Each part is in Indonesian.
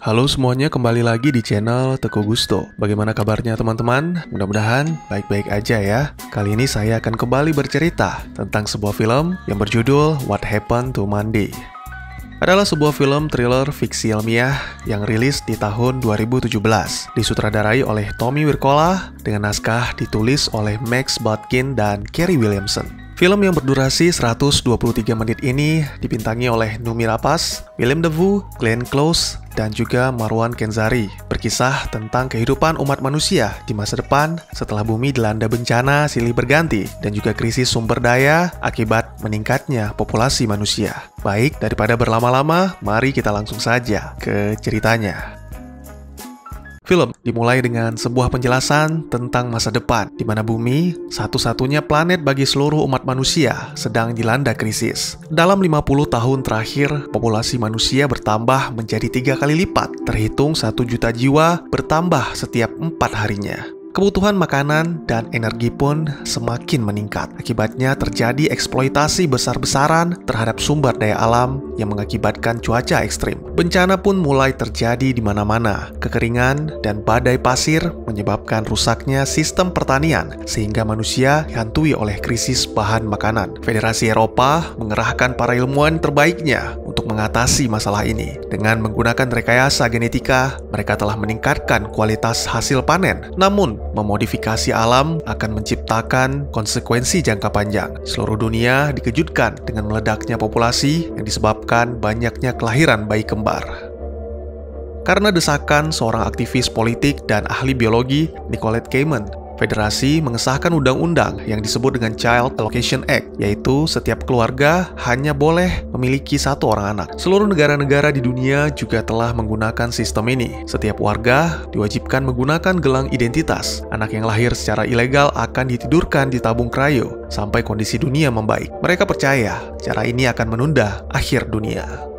Halo semuanya, kembali lagi di channel Teguh Gusto. Bagaimana kabarnya teman-teman? Mudah-mudahan baik-baik aja ya. Kali ini saya akan kembali bercerita tentang sebuah film yang berjudul What Happened to Monday. Adalah sebuah film thriller fiksi ilmiah yang rilis di tahun 2017. Disutradarai oleh Tommy Wirkola dengan naskah ditulis oleh Max Botkin dan Kerry Williamson. Film yang berdurasi 123 menit ini dibintangi oleh Noomi Rapace, Willem Dafoe, Glenn Close, dan juga Marwan Kenzari. Berkisah tentang kehidupan umat manusia di masa depan setelah bumi dilanda bencana silih berganti dan juga krisis sumber daya akibat meningkatnya populasi manusia. Baik, daripada berlama-lama, mari kita langsung saja ke ceritanya. Film dimulai dengan sebuah penjelasan tentang masa depan, di mana bumi, satu-satunya planet bagi seluruh umat manusia, sedang dilanda krisis. Dalam 50 tahun terakhir, populasi manusia bertambah menjadi 3 kali lipat, terhitung 1 juta jiwa bertambah setiap 4 harinya. Kebutuhan makanan dan energi pun semakin meningkat. Akibatnya terjadi eksploitasi besar-besaran terhadap sumber daya alam yang mengakibatkan cuaca ekstrim. Bencana pun mulai terjadi di mana-mana. Kekeringan dan badai pasir menyebabkan rusaknya sistem pertanian sehingga manusia dihantui oleh krisis bahan makanan. Federasi Eropa mengerahkan para ilmuwan terbaiknya untuk mengatasi masalah ini. Dengan menggunakan rekayasa genetika, mereka telah meningkatkan kualitas hasil panen. Namun, memodifikasi alam akan menciptakan konsekuensi jangka panjang. Seluruh dunia dikejutkan dengan meledaknya populasi yang disebabkan banyaknya kelahiran bayi kembar. Karena desakan seorang aktivis politik dan ahli biologi, Nicolette Kamen, Federasi mengesahkan undang-undang yang disebut dengan Child Allocation Act, yaitu setiap keluarga hanya boleh memiliki 1 orang anak. Seluruh negara-negara di dunia juga telah menggunakan sistem ini. Setiap warga diwajibkan menggunakan gelang identitas. Anak yang lahir secara ilegal akan ditidurkan di tabung cryo sampai kondisi dunia membaik. Mereka percaya cara ini akan menunda akhir dunia.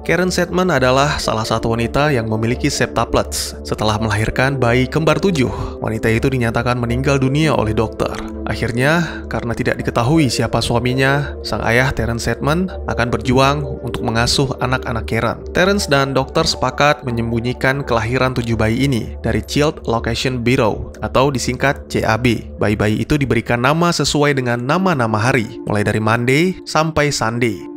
Karen Sedman adalah salah satu wanita yang memiliki septuplets. Setelah melahirkan bayi kembar 7, wanita itu dinyatakan meninggal dunia oleh dokter. Akhirnya, karena tidak diketahui siapa suaminya, sang ayah Terence Sedman akan berjuang untuk mengasuh anak-anak Karen. Terence dan dokter sepakat menyembunyikan kelahiran 7 bayi ini dari Child Allocation Bureau atau disingkat CAB. Bayi-bayi itu diberikan nama sesuai dengan nama-nama hari, mulai dari Monday sampai Sunday.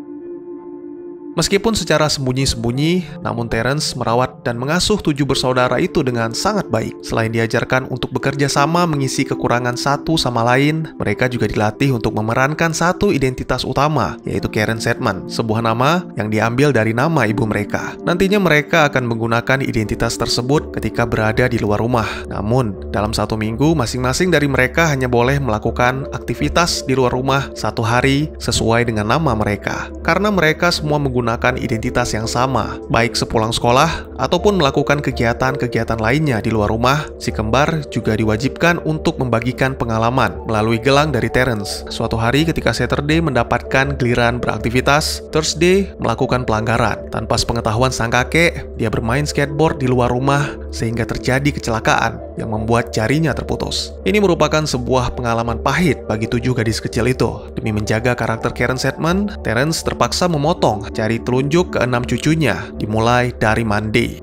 Meskipun secara sembunyi-sembunyi, namun Terence merawat dan mengasuh 7 bersaudara itu dengan sangat baik. Selain diajarkan untuk bekerja sama mengisi kekurangan satu sama lain, mereka juga dilatih untuk memerankan satu identitas utama, yaitu Karen Sedman, sebuah nama yang diambil dari nama ibu mereka. Nantinya mereka akan menggunakan identitas tersebut ketika berada di luar rumah. Namun, dalam 1 minggu, masing-masing dari mereka hanya boleh melakukan aktivitas di luar rumah 1 hari sesuai dengan nama mereka. Karena mereka semua menggunakan identitas yang sama, baik sepulang sekolah ataupun melakukan kegiatan-kegiatan lainnya di luar rumah, si kembar juga diwajibkan untuk membagikan pengalaman melalui gelang dari Terence. Suatu hari ketika Saturday mendapatkan giliran beraktivitas, Thursday melakukan pelanggaran. Tanpa sepengetahuan sang kakek, dia bermain skateboard di luar rumah sehingga terjadi kecelakaan yang membuat jarinya terputus. Ini merupakan sebuah pengalaman pahit bagi 7 gadis kecil itu. Demi menjaga karakter Karen Sedman, Terence terpaksa memotong jari telunjuk ke 6 cucunya, dimulai dari Monday.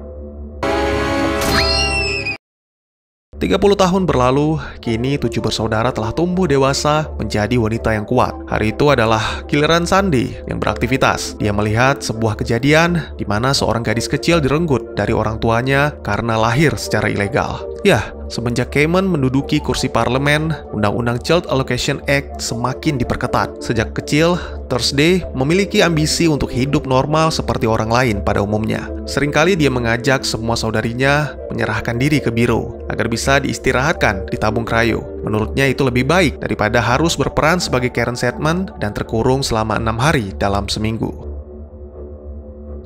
30 tahun berlalu, kini 7 bersaudara telah tumbuh dewasa menjadi wanita yang kuat. Hari itu adalah giliran Sunday yang beraktivitas. Dia melihat sebuah kejadian di mana seorang gadis kecil direnggut dari orang tuanya karena lahir secara ilegal. Ya, semenjak Kamen menduduki kursi parlemen, Undang-Undang Child Allocation Act semakin diperketat. Sejak kecil, Thursday memiliki ambisi untuk hidup normal seperti orang lain pada umumnya. Seringkali dia mengajak semua saudarinya menyerahkan diri ke biru agar bisa diistirahatkan di tabung cryo. Menurutnya itu lebih baik daripada harus berperan sebagai Karen Sedman dan terkurung selama 6 hari dalam seminggu.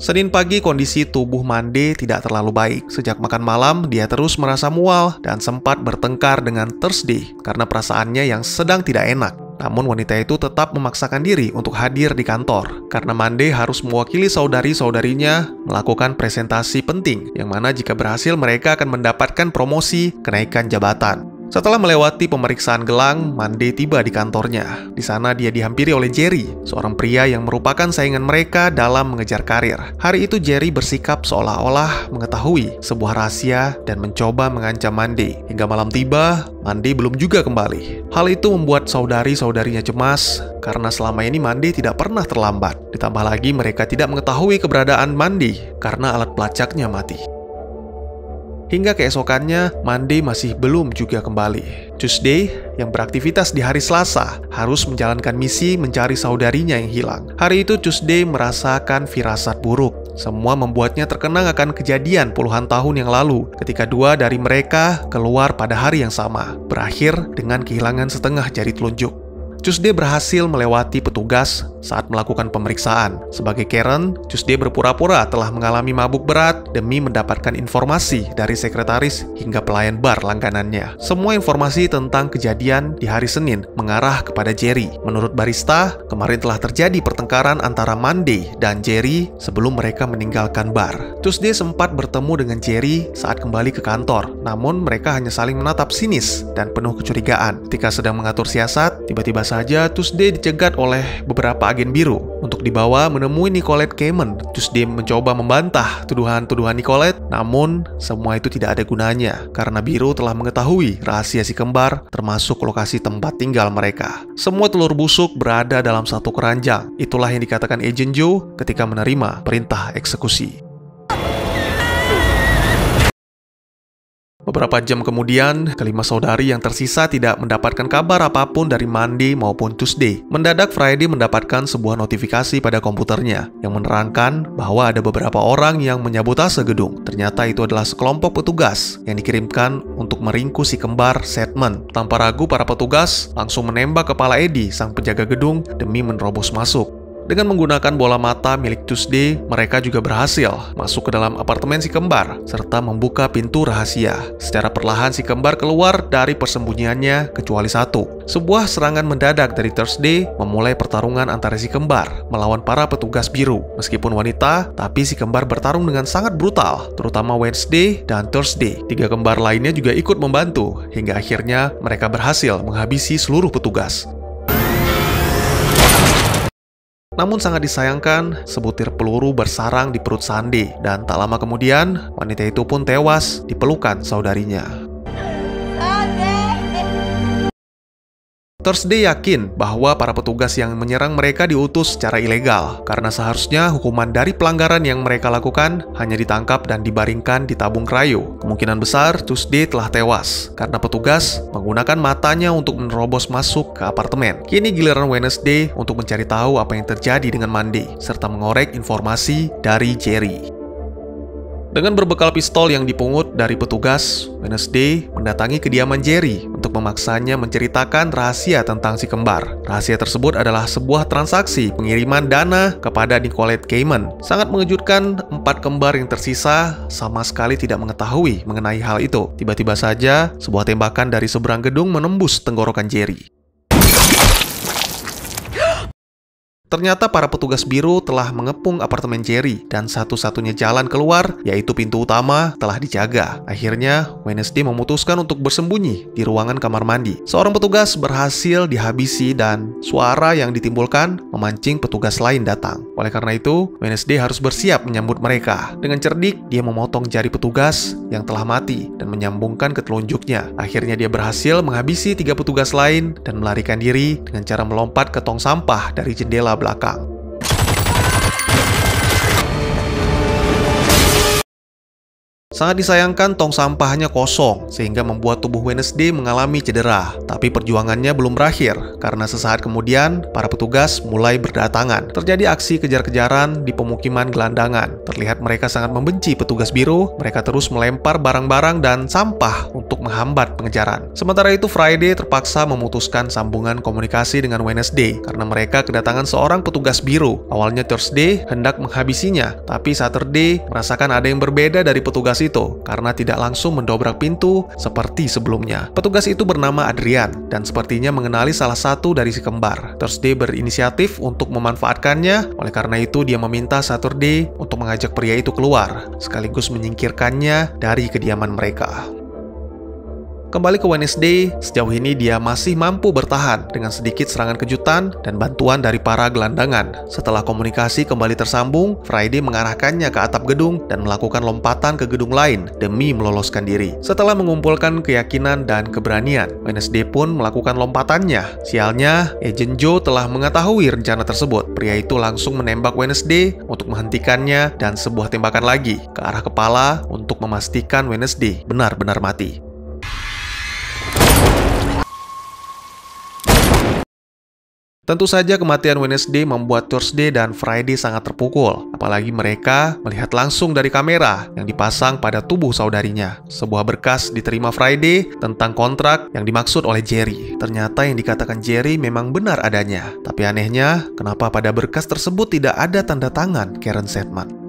Senin pagi kondisi tubuh Monday tidak terlalu baik. Sejak makan malam, dia terus merasa mual dan sempat bertengkar dengan Thursday karena perasaannya yang sedang tidak enak. Namun wanita itu tetap memaksakan diri untuk hadir di kantor karena Monday harus mewakili saudari-saudarinya melakukan presentasi penting yang mana jika berhasil mereka akan mendapatkan promosi kenaikan jabatan. Setelah melewati pemeriksaan gelang, Monday tiba di kantornya. Di sana dia dihampiri oleh Jerry, seorang pria yang merupakan saingan mereka dalam mengejar karir. Hari itu Jerry bersikap seolah-olah mengetahui sebuah rahasia dan mencoba mengancam Monday. Hingga malam tiba, Monday belum juga kembali. Hal itu membuat saudari-saudarinya cemas karena selama ini Monday tidak pernah terlambat. Ditambah lagi mereka tidak mengetahui keberadaan Monday karena alat pelacaknya mati. Hingga keesokannya, Monday masih belum juga kembali. Tuesday, yang beraktivitas di hari Selasa, harus menjalankan misi mencari saudarinya yang hilang. Hari itu Tuesday merasakan firasat buruk. Semua membuatnya terkenang akan kejadian puluhan tahun yang lalu ketika dua dari mereka keluar pada hari yang sama, berakhir dengan kehilangan setengah jari telunjuk. Tuesday berhasil melewati petugas saat melakukan pemeriksaan. Sebagai Karen, Tuesday berpura-pura telah mengalami mabuk berat demi mendapatkan informasi dari sekretaris hingga pelayan bar langganannya. Semua informasi tentang kejadian di hari Senin mengarah kepada Jerry. Menurut barista, kemarin telah terjadi pertengkaran antara Monday dan Jerry sebelum mereka meninggalkan bar. Tuesday sempat bertemu dengan Jerry saat kembali ke kantor, namun mereka hanya saling menatap sinis dan penuh kecurigaan. Ketika sedang mengatur siasat, tiba-tiba saja Tuesday dicegat oleh beberapa agen biru untuk dibawa menemui Nicolette Kamen. Tuesday mencoba membantah tuduhan-tuduhan Nicolette, namun semua itu tidak ada gunanya karena biru telah mengetahui rahasia si kembar termasuk lokasi tempat tinggal mereka. Semua telur busuk berada dalam satu keranjang. Itulah yang dikatakan Agent Joe ketika menerima perintah eksekusi. Beberapa jam kemudian, kelima saudari yang tersisa tidak mendapatkan kabar apapun dari Monday maupun Tuesday. Mendadak Friday mendapatkan sebuah notifikasi pada komputernya yang menerangkan bahwa ada beberapa orang yang menyabotase gedung. Ternyata itu adalah sekelompok petugas yang dikirimkan untuk meringkus si kembar Sedman. Tanpa ragu, para petugas langsung menembak kepala Eddie, sang penjaga gedung, demi menerobos masuk. Dengan menggunakan bola mata milik Tuesday, mereka juga berhasil masuk ke dalam apartemen si kembar serta membuka pintu rahasia. Secara perlahan si kembar keluar dari persembunyiannya kecuali satu. Sebuah serangan mendadak dari Thursday memulai pertarungan antara si kembar melawan para petugas biru. Meskipun wanita, tapi si kembar bertarung dengan sangat brutal, terutama Wednesday dan Thursday. Tiga kembar lainnya juga ikut membantu, hingga akhirnya mereka berhasil menghabisi seluruh petugas. Namun sangat disayangkan, sebutir peluru bersarang di perut Sunday, dan tak lama kemudian, wanita itu pun tewas di pelukan saudarinya. Thursday yakin bahwa para petugas yang menyerang mereka diutus secara ilegal, karena seharusnya hukuman dari pelanggaran yang mereka lakukan hanya ditangkap dan dibaringkan di tabung kayu. Kemungkinan besar Tuesday telah tewas, karena petugas menggunakan matanya untuk menerobos masuk ke apartemen. Kini giliran Wednesday untuk mencari tahu apa yang terjadi dengan Monday, serta mengorek informasi dari Jerry. Dengan berbekal pistol yang dipungut dari petugas, Wednesday mendatangi kediaman Jerry untuk memaksanya menceritakan rahasia tentang si kembar. Rahasia tersebut adalah sebuah transaksi pengiriman dana kepada Nicolette Kamen. Sangat mengejutkan, 4 kembar yang tersisa sama sekali tidak mengetahui mengenai hal itu. Tiba-tiba saja, sebuah tembakan dari seberang gedung menembus tenggorokan Jerry. Ternyata para petugas biru telah mengepung apartemen Jerry dan satu-satunya jalan keluar, yaitu pintu utama, telah dijaga. Akhirnya, Wednesday memutuskan untuk bersembunyi di ruangan kamar mandi. Seorang petugas berhasil dihabisi dan suara yang ditimbulkan memancing petugas lain datang. Oleh karena itu, Wednesday harus bersiap menyambut mereka. Dengan cerdik, dia memotong jari petugas yang telah mati dan menyambungkan ke telunjuknya. Akhirnya dia berhasil menghabisi 3 petugas lain dan melarikan diri dengan cara melompat ke tong sampah dari jendela belakang. Sangat disayangkan, tong sampahnya kosong sehingga membuat tubuh Wednesday mengalami cedera. Tapi perjuangannya belum berakhir karena sesaat kemudian para petugas mulai berdatangan. Terjadi aksi kejar-kejaran di pemukiman gelandangan. Terlihat mereka sangat membenci petugas biru. Mereka terus melempar barang-barang dan sampah untuk menghambat pengejaran. Sementara itu Friday terpaksa memutuskan sambungan komunikasi dengan Wednesday karena mereka kedatangan seorang petugas biru. Awalnya Thursday hendak menghabisinya, tapi Saturday merasakan ada yang berbeda dari petugas itu karena tidak langsung mendobrak pintu seperti sebelumnya. Petugas itu bernama Adrian dan sepertinya mengenali salah satu dari si kembar. Thursday berinisiatif untuk memanfaatkannya, oleh karena itu dia meminta Saturday untuk mengajak pria itu keluar sekaligus menyingkirkannya dari kediaman mereka. Kembali ke Wednesday, sejauh ini dia masih mampu bertahan dengan sedikit serangan kejutan dan bantuan dari para gelandangan. Setelah komunikasi kembali tersambung, Friday mengarahkannya ke atap gedung dan melakukan lompatan ke gedung lain demi meloloskan diri. Setelah mengumpulkan keyakinan dan keberanian, Wednesday pun melakukan lompatannya. Sialnya, Agent Joe telah mengetahui rencana tersebut. Pria itu langsung menembak Wednesday untuk menghentikannya dan sebuah tembakan lagi ke arah kepala untuk memastikan Wednesday benar-benar mati. Tentu saja kematian Wednesday membuat Thursday dan Friday sangat terpukul, apalagi mereka melihat langsung dari kamera yang dipasang pada tubuh saudarinya. Sebuah berkas diterima Friday tentang kontrak yang dimaksud oleh Jerry. Ternyata yang dikatakan Jerry memang benar adanya. Tapi anehnya, kenapa pada berkas tersebut tidak ada tanda tangan Karen Sedman?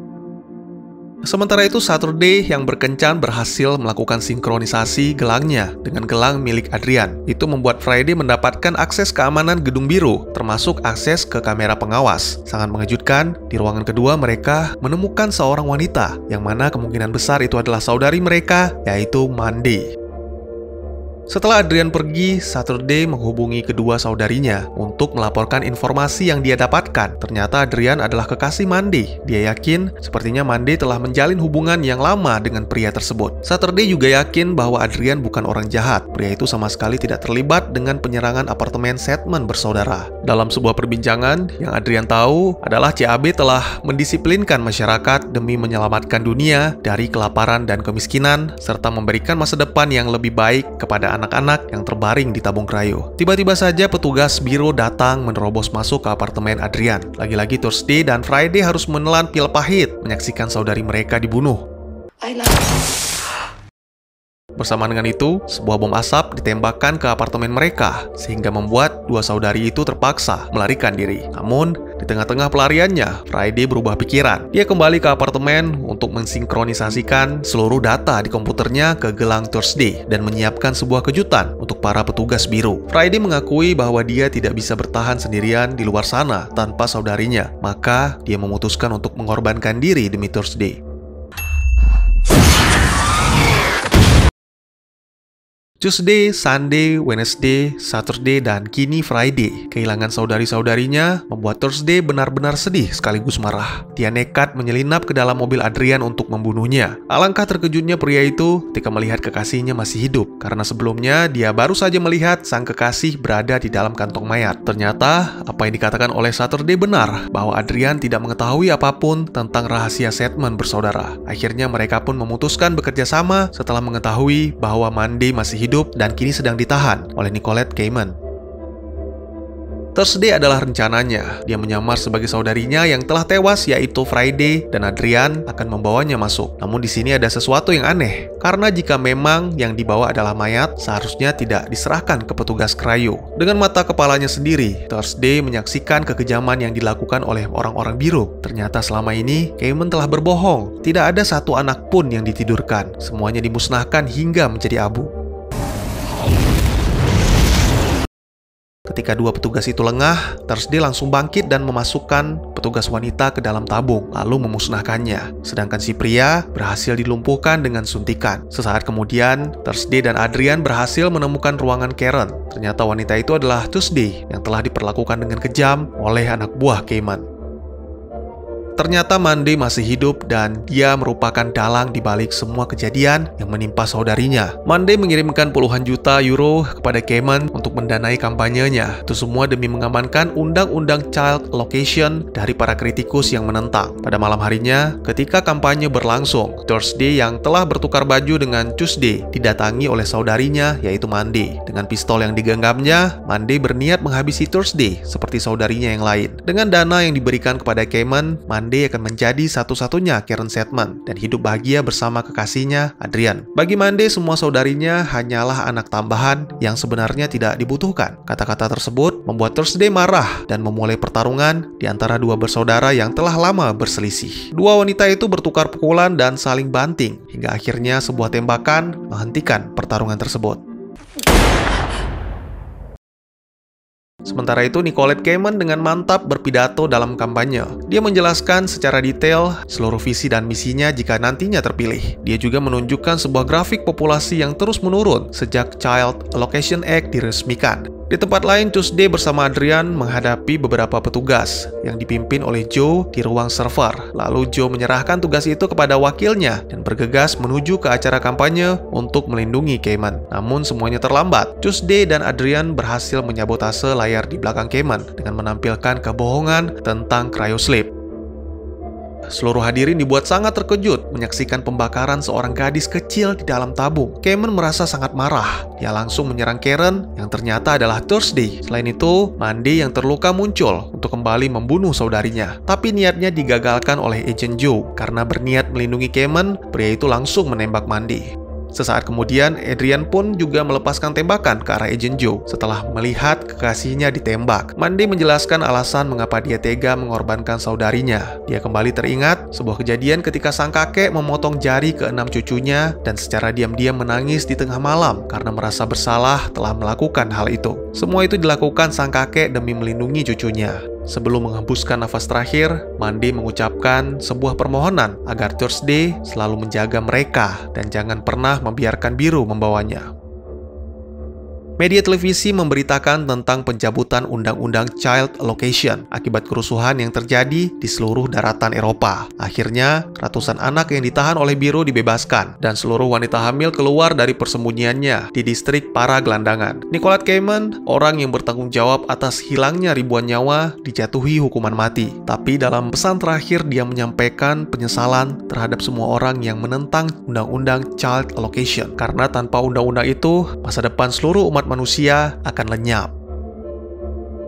Sementara itu, Saturday yang berkencan berhasil melakukan sinkronisasi gelangnya dengan gelang milik Adrian. Itu membuat Friday mendapatkan akses keamanan gedung biru, termasuk akses ke kamera pengawas. Sangat mengejutkan, di ruangan kedua mereka menemukan seorang wanita, yang mana kemungkinan besar itu adalah saudari mereka, yaitu Mandy. Setelah Adrian pergi, Saturday menghubungi kedua saudarinya untuk melaporkan informasi yang dia dapatkan. Ternyata Adrian adalah kekasih Mandy. Dia yakin sepertinya Mandy telah menjalin hubungan yang lama dengan pria tersebut. Saturday juga yakin bahwa Adrian bukan orang jahat. Pria itu sama sekali tidak terlibat dengan penyerangan apartemen Sedman bersaudara. Dalam sebuah perbincangan, yang Adrian tahu adalah CAB telah mendisiplinkan masyarakat demi menyelamatkan dunia dari kelaparan dan kemiskinan, serta memberikan masa depan yang lebih baik kepada anak-anak yang terbaring di tabung kayu. Tiba-tiba saja petugas biro datang menerobos masuk ke apartemen Adrian. Lagi-lagi Thursday dan Friday harus menelan pil pahit menyaksikan saudari mereka dibunuh. Bersamaan dengan itu, sebuah bom asap ditembakkan ke apartemen mereka, sehingga membuat dua saudari itu terpaksa melarikan diri. Namun, di tengah-tengah pelariannya, Friday berubah pikiran. Dia kembali ke apartemen untuk mensinkronisasikan seluruh data di komputernya ke gelang Thursday dan menyiapkan sebuah kejutan untuk para petugas biru. Friday mengakui bahwa dia tidak bisa bertahan sendirian di luar sana tanpa saudarinya, maka dia memutuskan untuk mengorbankan diri demi Thursday. Tuesday, Sunday, Wednesday, Saturday, dan kini Friday. Kehilangan saudari-saudarinya membuat Thursday benar-benar sedih sekaligus marah. Dia nekat menyelinap ke dalam mobil Adrian untuk membunuhnya. Alangkah terkejutnya pria itu ketika melihat kekasihnya masih hidup, karena sebelumnya dia baru saja melihat sang kekasih berada di dalam kantong mayat. Ternyata, apa yang dikatakan oleh Saturday benar, bahwa Adrian tidak mengetahui apapun tentang rahasia Sedman bersaudara. Akhirnya mereka pun memutuskan bekerja sama setelah mengetahui bahwa Mandy masih hidup dan kini sedang ditahan oleh Nicolette Cayman. Thursday adalah rencananya. Dia menyamar sebagai saudarinya yang telah tewas, yaitu Friday, dan Adrian akan membawanya masuk. Namun di sini ada sesuatu yang aneh, karena jika memang yang dibawa adalah mayat, seharusnya tidak diserahkan ke petugas krayo. Dengan mata kepalanya sendiri, Thursday menyaksikan kekejaman yang dilakukan oleh orang-orang biru. Ternyata selama ini, Cayman telah berbohong. Tidak ada satu anak pun yang ditidurkan. Semuanya dimusnahkan hingga menjadi abu. Ketika dua petugas itu lengah, Thursday langsung bangkit dan memasukkan petugas wanita ke dalam tabung, lalu memusnahkannya. Sedangkan si pria berhasil dilumpuhkan dengan suntikan. Sesaat kemudian, Thursday dan Adrian berhasil menemukan ruangan Karen. Ternyata wanita itu adalah Tuesday yang telah diperlakukan dengan kejam oleh anak buah Cayman. Ternyata Mandy masih hidup dan dia merupakan dalang di balik semua kejadian yang menimpa saudarinya. Mandy mengirimkan puluhan juta euro kepada Cayman untuk mendanai kampanyenya. Itu semua demi mengamankan undang-undang child allocation dari para kritikus yang menentang. Pada malam harinya, ketika kampanye berlangsung, Thursday yang telah bertukar baju dengan Tuesday didatangi oleh saudarinya, yaitu Mandy. Dengan pistol yang digenggamnya, Mandy berniat menghabisi Thursday seperti saudarinya yang lain. Dengan dana yang diberikan kepada Cayman, Mandy akan menjadi satu-satunya Karen Sedman dan hidup bahagia bersama kekasihnya, Adrian. Bagi Mandy, semua saudarinya hanyalah anak tambahan yang sebenarnya tidak dibutuhkan. Kata-kata tersebut membuat Thursday marah dan memulai pertarungan di antara dua bersaudara yang telah lama berselisih. Dua wanita itu bertukar pukulan dan saling banting, hingga akhirnya sebuah tembakan menghentikan pertarungan tersebut. Sementara itu, Nicolette Kamen dengan mantap berpidato dalam kampanye. Dia menjelaskan secara detail seluruh visi dan misinya jika nantinya terpilih. Dia juga menunjukkan sebuah grafik populasi yang terus menurun sejak Child Allocation Act diresmikan. Di tempat lain, Tuesday bersama Adrian menghadapi beberapa petugas yang dipimpin oleh Joe di ruang server. Lalu Joe menyerahkan tugas itu kepada wakilnya dan bergegas menuju ke acara kampanye untuk melindungi Kamen. Namun semuanya terlambat. Tuesday dan Adrian berhasil menyabotase layar di belakang Kamen dengan menampilkan kebohongan tentang cryosleep. Seluruh hadirin dibuat sangat terkejut menyaksikan pembakaran seorang gadis kecil di dalam tabung. Kamen merasa sangat marah. Dia langsung menyerang Karen yang ternyata adalah Thursday. Selain itu, Mandy yang terluka muncul untuk kembali membunuh saudarinya. Tapi niatnya digagalkan oleh Agent Joe. Karena berniat melindungi Kamen, pria itu langsung menembak Mandy. Sesaat kemudian, Adrian pun juga melepaskan tembakan ke arah Agent Joe setelah melihat kekasihnya ditembak. Mandy menjelaskan alasan mengapa dia tega mengorbankan saudarinya. Dia kembali teringat sebuah kejadian ketika sang kakek memotong jari ke-6 cucunya dan secara diam-diam menangis di tengah malam karena merasa bersalah telah melakukan hal itu. Semua itu dilakukan sang kakek demi melindungi cucunya. Sebelum menghembuskan nafas terakhir, Mandy mengucapkan sebuah permohonan agar Thursday selalu menjaga mereka dan jangan pernah membiarkan Biru membawanya. Media televisi memberitakan tentang pencabutan Undang-Undang Child Allocation akibat kerusuhan yang terjadi di seluruh daratan Eropa. Akhirnya, ratusan anak yang ditahan oleh Biru dibebaskan, dan seluruh wanita hamil keluar dari persembunyiannya di distrik para gelandangan. Nicolette Kamen, orang yang bertanggung jawab atas hilangnya ribuan nyawa, dijatuhi hukuman mati. Tapi dalam pesan terakhir dia menyampaikan penyesalan terhadap semua orang yang menentang Undang-Undang Child Allocation. Karena tanpa undang-undang itu, masa depan seluruh umat manusia akan lenyap.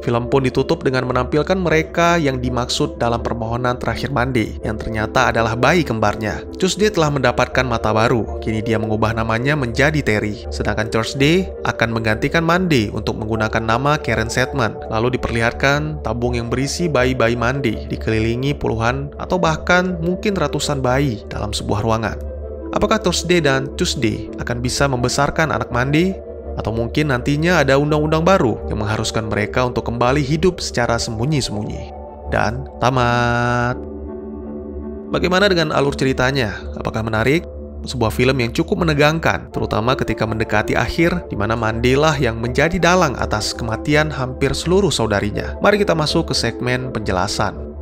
Film pun ditutup dengan menampilkan mereka yang dimaksud dalam permohonan terakhir Mandy, yang ternyata adalah bayi kembarnya. Tuesday telah mendapatkan mata baru, kini dia mengubah namanya menjadi Terry. Sedangkan Thursday akan menggantikan Mandy untuk menggunakan nama Karen Sedman. Lalu diperlihatkan tabung yang berisi bayi-bayi Mandy, dikelilingi puluhan atau bahkan mungkin ratusan bayi dalam sebuah ruangan. Apakah Thursday dan Tuesday akan bisa membesarkan anak Mandy? Atau mungkin nantinya ada undang-undang baru yang mengharuskan mereka untuk kembali hidup secara sembunyi-sembunyi. Dan tamat. Bagaimana dengan alur ceritanya? Apakah menarik? Sebuah film yang cukup menegangkan, terutama ketika mendekati akhir, di mana Mandy lah yang menjadi dalang atas kematian hampir seluruh saudarinya. Mari kita masuk ke segmen penjelasan.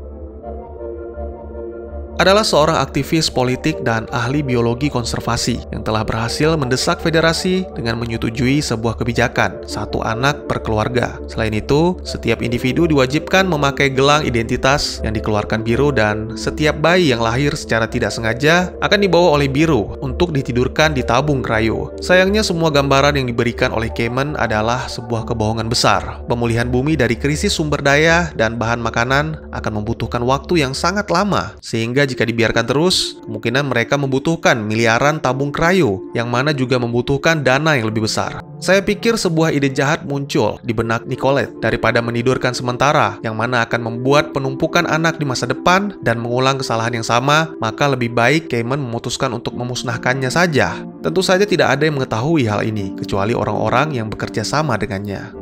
Adalah seorang aktivis politik dan ahli biologi konservasi yang telah berhasil mendesak federasi dengan menyetujui sebuah kebijakan, satu anak per keluarga. Selain itu, setiap individu diwajibkan memakai gelang identitas yang dikeluarkan Biru dan setiap bayi yang lahir secara tidak sengaja akan dibawa oleh Biru untuk ditidurkan di tabung cryo. Sayangnya semua gambaran yang diberikan oleh Kamen adalah sebuah kebohongan besar. Pemulihan bumi dari krisis sumber daya dan bahan makanan akan membutuhkan waktu yang sangat lama, sehingga jika dibiarkan terus, kemungkinan mereka membutuhkan miliaran tabung cryo, yang mana juga membutuhkan dana yang lebih besar. Saya pikir sebuah ide jahat muncul di benak Nicolette daripada menidurkan sementara, yang mana akan membuat penumpukan anak di masa depan dan mengulang kesalahan yang sama, maka lebih baik Kamen memutuskan untuk memusnahkannya saja. Tentu saja tidak ada yang mengetahui hal ini, kecuali orang-orang yang bekerja sama dengannya.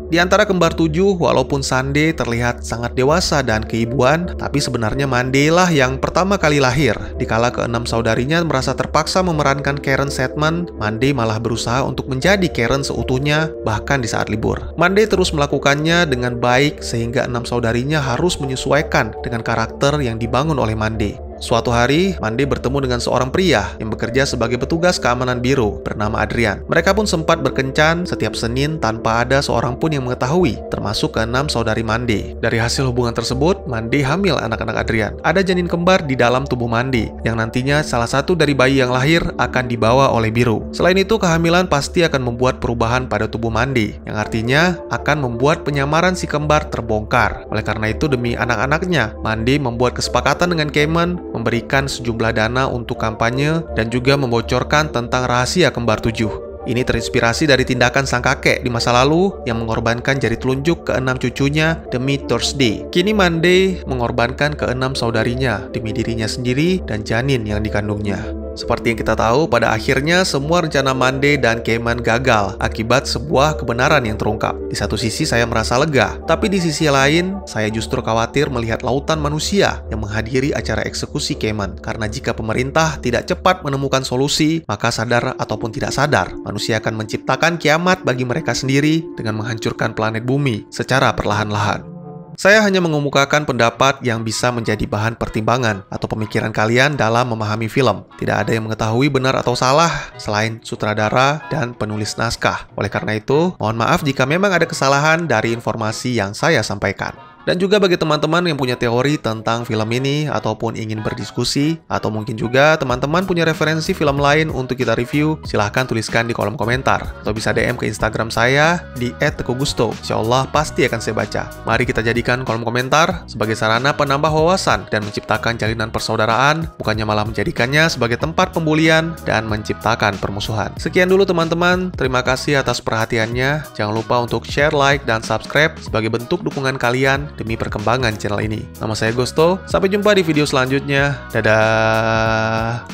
Di antara kembar 7, walaupun Sunday terlihat sangat dewasa dan keibuan, tapi sebenarnya Mandy lah yang pertama kali lahir. Dikala ke-6 saudarinya merasa terpaksa memerankan Karen Sedman, Mandy malah berusaha untuk menjadi Karen seutuhnya, bahkan di saat libur. Mandy terus melakukannya dengan baik sehingga 6 saudarinya harus menyesuaikan dengan karakter yang dibangun oleh Mandy. Suatu hari, Mandy bertemu dengan seorang pria yang bekerja sebagai petugas keamanan Biru bernama Adrian. Mereka pun sempat berkencan setiap Senin tanpa ada seorang pun yang mengetahui, termasuk ke-6 saudari Mandy. Dari hasil hubungan tersebut, Mandy hamil anak-anak Adrian. Ada janin kembar di dalam tubuh Mandy, yang nantinya salah satu dari bayi yang lahir akan dibawa oleh Biru. Selain itu, kehamilan pasti akan membuat perubahan pada tubuh Mandy, yang artinya akan membuat penyamaran si kembar terbongkar. Oleh karena itu, demi anak-anaknya, Mandy membuat kesepakatan dengan Kamen memberikan sejumlah dana untuk kampanye dan juga membocorkan tentang rahasia kembar 7. Ini terinspirasi dari tindakan sang kakek di masa lalu yang mengorbankan jari telunjuk ke-6 cucunya demi Thursday. Kini Mandy mengorbankan ke-6 saudarinya demi dirinya sendiri dan janin yang dikandungnya. Seperti yang kita tahu, pada akhirnya semua rencana Monday dan Cayman gagal akibat sebuah kebenaran yang terungkap. Di satu sisi saya merasa lega, tapi di sisi lain, saya justru khawatir melihat lautan manusia yang menghadiri acara eksekusi Cayman. Karena jika pemerintah tidak cepat menemukan solusi, maka sadar ataupun tidak sadar, manusia akan menciptakan kiamat bagi mereka sendiri dengan menghancurkan planet bumi secara perlahan-lahan. Saya hanya mengemukakan pendapat yang bisa menjadi bahan pertimbangan atau pemikiran kalian dalam memahami film. Tidak ada yang mengetahui benar atau salah selain sutradara dan penulis naskah. Oleh karena itu, mohon maaf jika memang ada kesalahan dari informasi yang saya sampaikan. Dan juga bagi teman-teman yang punya teori tentang film ini ataupun ingin berdiskusi, atau mungkin juga teman-teman punya referensi film lain untuk kita review, silahkan tuliskan di kolom komentar. Atau bisa DM ke Instagram saya di @tekogusto. Insyaallah pasti akan saya baca. Mari kita jadikan kolom komentar sebagai sarana penambah wawasan dan menciptakan jalinan persaudaraan, bukannya malah menjadikannya sebagai tempat pembulian dan menciptakan permusuhan. Sekian dulu teman-teman, terima kasih atas perhatiannya. Jangan lupa untuk share, like, dan subscribe sebagai bentuk dukungan kalian demi perkembangan channel ini. Nama saya Gusto, sampai jumpa di video selanjutnya. Dadah!